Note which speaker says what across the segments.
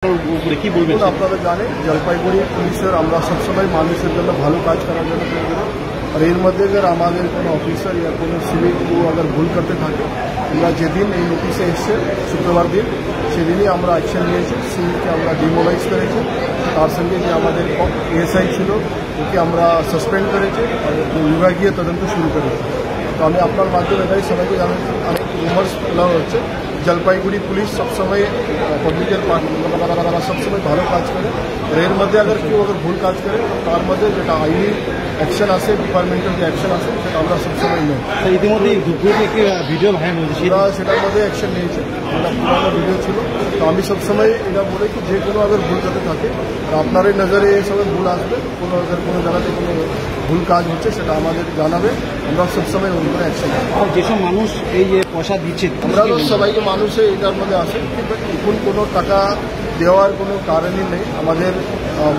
Speaker 1: আপনারা জানেন জলপাইগুড়ি পুলিশের আমরা সবসময় মানুষের জন্য ভালো কাজ করার জন্য আর এর মধ্যে अगर আমাদের কোনো অফিসার या কোনো সিভিক अगर ভুল করতে থাকে আমরা যেদিন এই নোটিশে এসছে শুক্রবার দিন সেদিনই আমরা অ্যাকশন নিয়েছি সিভিককে আমরা ডিমোলাইজ করেছি তার সঙ্গে যে আমাদের এএসআই ছিল ওকে আমরা সাসপেন্ড করেছি আর বিভাগীয় তদন্ত শুরু করেছি। তো আমি আপনার মাধ্যমে এটাই সবাইকে জানাচ্ছি অনেক রুমার্স ফেলা হচ্ছে জলপাইগুড়ি পুলিশ সবসময় পব্লিকের সবসময় ভালো কাজ করে আর এর মধ্যে अगर কেউ ভুল কাজ করে তার মধ্যে যেটা আইনি অ্যাকশন আছে ডিপার্টমেন্টাল যে অ্যাকশন আছে সেটা আমরা সবসময় নেই।
Speaker 2: ইতিমধ্যে ভিডিও ভাইরাল হয়েছে
Speaker 1: সেটার মধ্যে অ্যাকশন নিয়েছে, এটা পুরোনো ভিডিও ছিল। তো আমি সবসময় এটা বলি কি যে কোনো अगर ভুল করতে থাকে আর আপনারই নজরে এই সময় ভুল আসবে কোনো কোনো জায়গাতে কোনো ভুল কাজ হচ্ছে সেটা আমাদের জানাবে, আমরা সবসময় ওর উপরে অ্যাকশন নেব।
Speaker 2: আর যেসব মানুষ এই যে পয়সা দিচ্ছে
Speaker 1: আমরা তো সবাইকে মানুষে এটার মধ্যে আসে কিন্তু এখন কোনো টাকা দেওয়ার কোনো কারণই নেই, আমাদের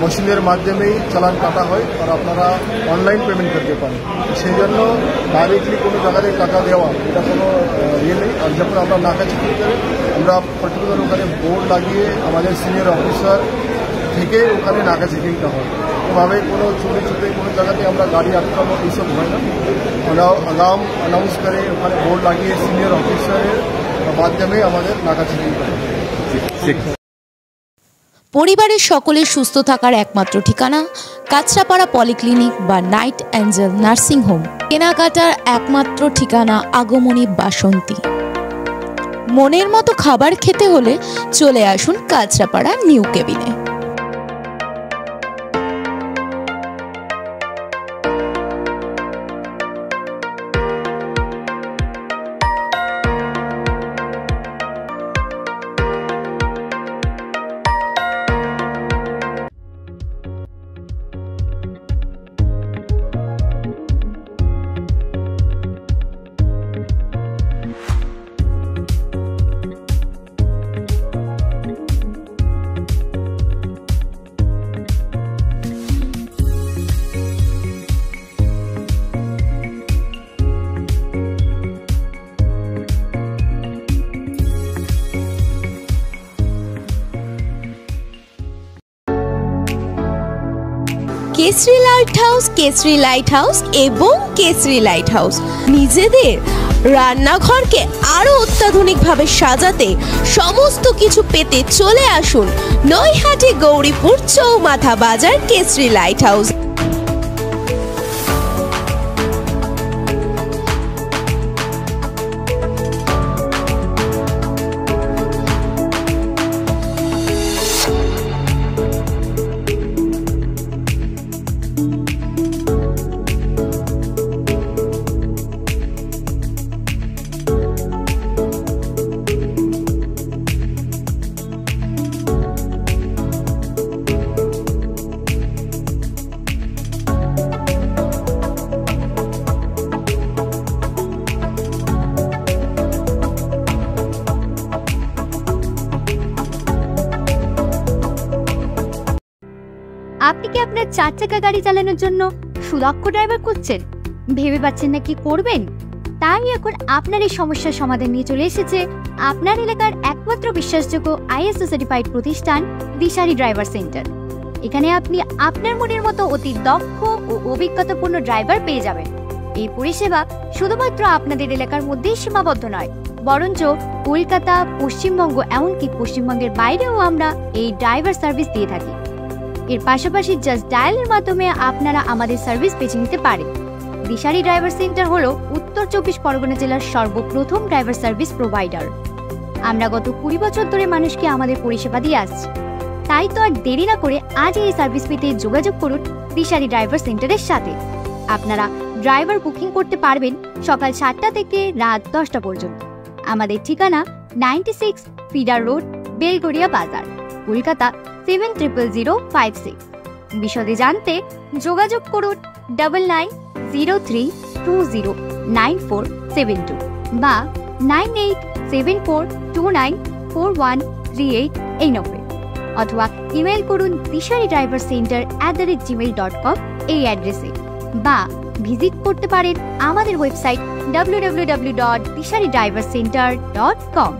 Speaker 1: মেশিনের মাধ্যমেই চালান কাটা হয় আর আপনারা অনলাইন পেমেন্ট করতে পারেন, সেই জন্য ডাইরেক্টলি কোনো জায়গাতে টাকা দেওয়া এটা কোনো ইয়ে নেই। আর যখন আমরা নাকা চেকিং করি আমরা পার্টিকুলার ওখানে বোর্ড লাগিয়ে আমাদের সিনিয়র অফিসার থেকে ওখানে নাকা চেকিংটা হয়, এভাবে কোনো চুরি চুপে কোনো জায়গাতে আমরা গাড়ি আটকানো এইসব হয় না, আমরা আগাম অ্যানাউন্স করে ওখানে বোর্ড লাগিয়ে সিনিয়র অফিসারের মাধ্যমে আমাদের নাকা চেকিং করা হয়।
Speaker 3: পরিবারের সকলের সুস্থ থাকার একমাত্র ঠিকানা কাঁচরাপাড়া পলিক্লিনিক বা নাইট অ্যাঞ্জেল নার্সিং হোম, কেনাকাটার একমাত্র ঠিকানা আগমনী বাসন্তী। মনের মতো খাবার খেতে হলে চলে আসুন কাঁচরাপাড়া নিউ কেবিনে। কেসরি লাইট হাউস এবং কেসরি লাইট হাউস নিজেদের রান্নাঘরকে আরো অত্যাধুনিকভাবে সাজাতে সমস্ত কিছু পেতে চলে আসুন নৈহাটি গৌরীপুর চৌমাথা বাজার কেসরি লাইট হাউস।
Speaker 4: আপনি কি আপনার 4 চাকা গাড়ি চালানোর জন্য সুদক্ষ ড্রাইভার খুঁজছেন? ভেবে পাচ্ছেন না কি করবেন? তাই এখন আপনার এই সমস্যার সমাধান নিয়ে চলে এসেছে আপনার এলাকার একমাত্র বিশ্বাসযোগ্য ISO সার্টিফাইড প্রতিষ্ঠান দিশারি ড্রাইভার সেন্টার। এখানে আপনি আপনার মনের মতো অতি দক্ষ ও অভিজ্ঞতাপূর্ণ ড্রাইভার পেয়ে যাবেন। এই পরিষেবা শুধুমাত্র আপনাদের এলাকার মধ্যেই সীমাবদ্ধ নয়, বরঞ্চ কলকাতা, পশ্চিমবঙ্গ এমনকি পশ্চিমবঙ্গের বাইরেও আমরা এই ড্রাইভার সার্ভিস দিয়ে থাকি। এর পাশাপাশি জাস্ট ডায়ালের মাধ্যমে আপনারা আমাদের সার্ভিস বেছে নিতে পারেন। দিশারি ড্রাইভার সেন্টার হলো উত্তর 24 পরগনা জেলার সর্বপ্রথম ড্রাইভার সার্ভিস প্রোভাইডার। আমরা গত 20 বছর ধরে মানুষকে আমাদের পরিষেবা দিয়ে আসছি, তাই তো আর দেরি না করে আজ এই সার্ভিস পেতে যোগাযোগ করুন দিশারি ড্রাইভার সেন্টারের সাথে। আপনারা ড্রাইভার বুকিং করতে পারবেন সকাল 7টা থেকে রাত 10টা পর্যন্ত। আমাদের ঠিকানা 96 ফিডার রোড, বেলগড়িয়া বাজার, কলকাতা 700056। বিশদে জানতে যোগাযোগ করুন 9903209472 বা 9874294138 এই নম্বরে, অথবা ইমেল করুন disharidrivercenter@gmail.com এই অ্যাড্রেসে, বা ভিজিট করতে পারেন আমাদের ওয়েবসাইট www.disharidrivercenter.com।